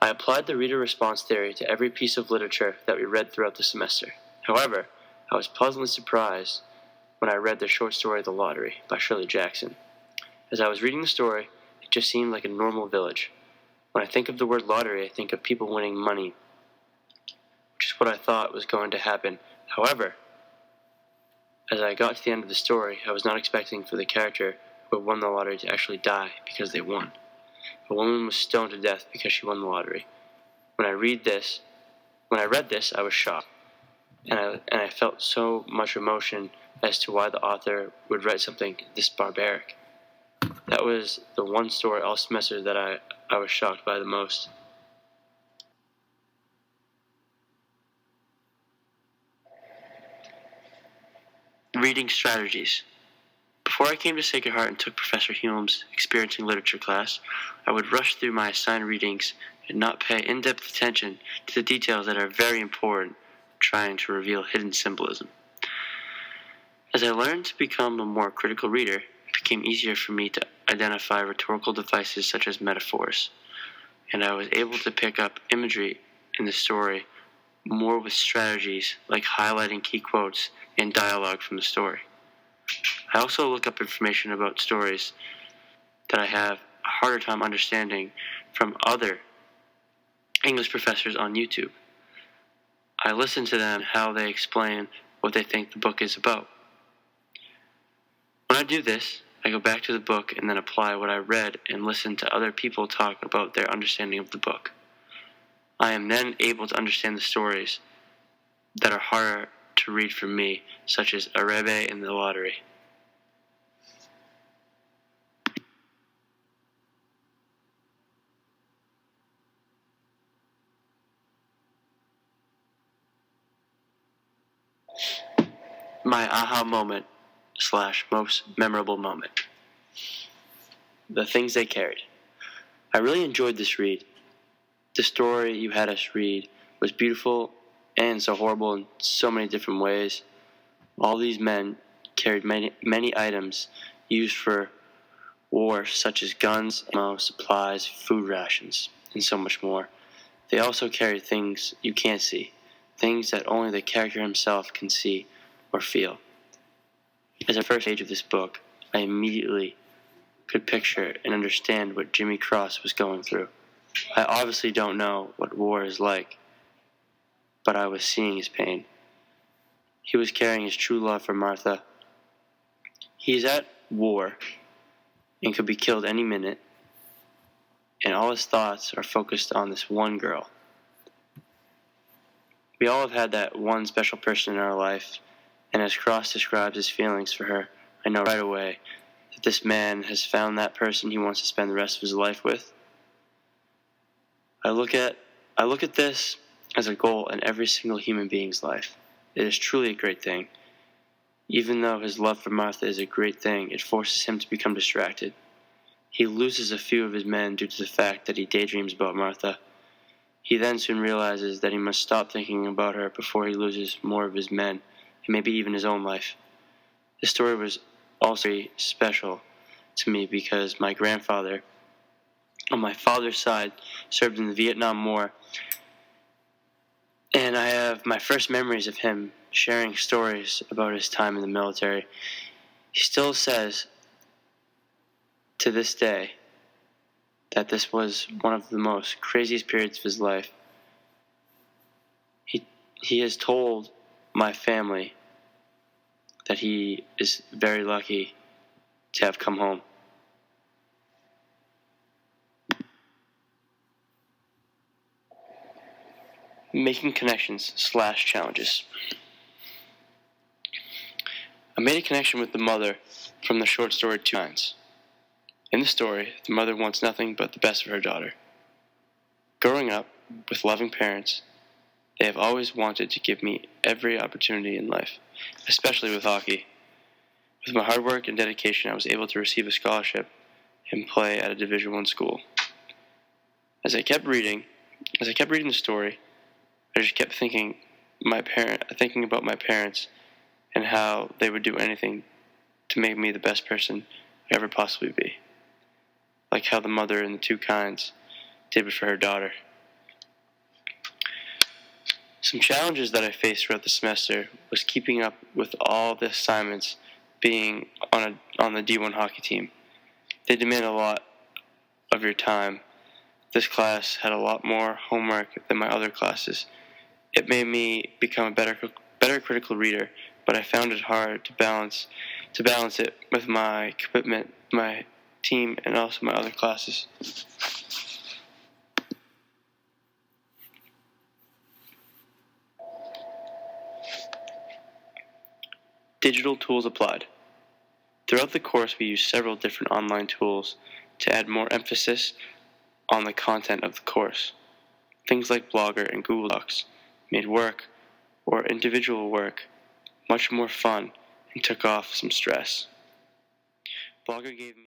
I applied the reader response theory to every piece of literature that we read throughout the semester. However, I was pleasantly surprised when I read the short story The Lottery by Shirley Jackson. As I was reading the story, it just seemed like a normal village. When I think of the word lottery, I think of people winning money, which is what I thought was going to happen. However, as I got to the end of the story, I was not expecting for the character who had won the lottery to actually die because they won. A woman was stoned to death because she won the lottery. When I read this, I was shocked, and I felt so much emotion as to why the author would write something this barbaric. That was the one story all semester that I was shocked by the most. Reading strategies. Before I came to Sacred Heart and took Professor Hume's Experiencing Literature class, I would rush through my assigned readings and not pay in-depth attention to the details that are very important, trying to reveal hidden symbolism. As I learned to become a more critical reader, it became easier for me to identify rhetorical devices such as metaphors, and I was able to pick up imagery in the story more with strategies like highlighting key quotes and dialogue from the story. I also look up information about stories that I have a harder time understanding from other English professors on YouTube. I listen to them how they explain what they think the book is about. When I do this, I go back to the book and then apply what I read and listen to other people talk about their understanding of the book. I am then able to understand the stories that are harder to read for me, such as Arebe and The Lottery. My aha moment / most memorable moment. The things they carried. I really enjoyed this read. The story you had us read was beautiful and so horrible in so many different ways. All these men carried many items used for war, such as guns, ammo, supplies, food rations, and so much more. They also carried things you can't see, things that only the character himself can see or feel. As the first page of this book, I immediately could picture and understand what Jimmy Cross was going through. I obviously don't know what war is like, but I was seeing his pain. He was carrying his true love for Martha. He is at war and could be killed any minute, and all his thoughts are focused on this one girl. We all have had that one special person in our life, and as Cross describes his feelings for her, I know right away that this man has found that person he wants to spend the rest of his life with. I look at this as a goal in every single human being's life. It is truly a great thing. Even though his love for Martha is a great thing, it forces him to become distracted. He loses a few of his men due to the fact that he daydreams about Martha. He then soon realizes that he must stop thinking about her before he loses more of his men, and maybe even his own life. This story was also very special to me because my grandfather, on my father's side, served in the Vietnam War, and I have my first memories of him sharing stories about his time in the military. He still says to this day that this was one of the most craziest periods of his life. He has told my family that he is very lucky to have come home. Making connections / challenges. I made a connection with the mother from the short story Two Kinds. In the story, the mother wants nothing but the best for her daughter. Growing up with loving parents, they have always wanted to give me every opportunity in life, especially with hockey. With my hard work and dedication, I was able to receive a scholarship and play at a Division I school. As I kept reading the story, I just kept thinking about my parents and how they would do anything to make me the best person I ever possibly be. Like how the mother in the Two Kinds did it for her daughter. Some challenges that I faced throughout the semester was keeping up with all the assignments being on the D1 hockey team. They demand a lot of your time. This class had a lot more homework than my other classes. It made me become a better critical reader, but I found it hard to balance it with my commitment, my team, and also my other classes. Digital tools applied. Throughout the course, we used several different online tools to add more emphasis on the content of the course. Things like Blogger and Google Docs made work or individual work much more fun and took off some stress. Blogger gave me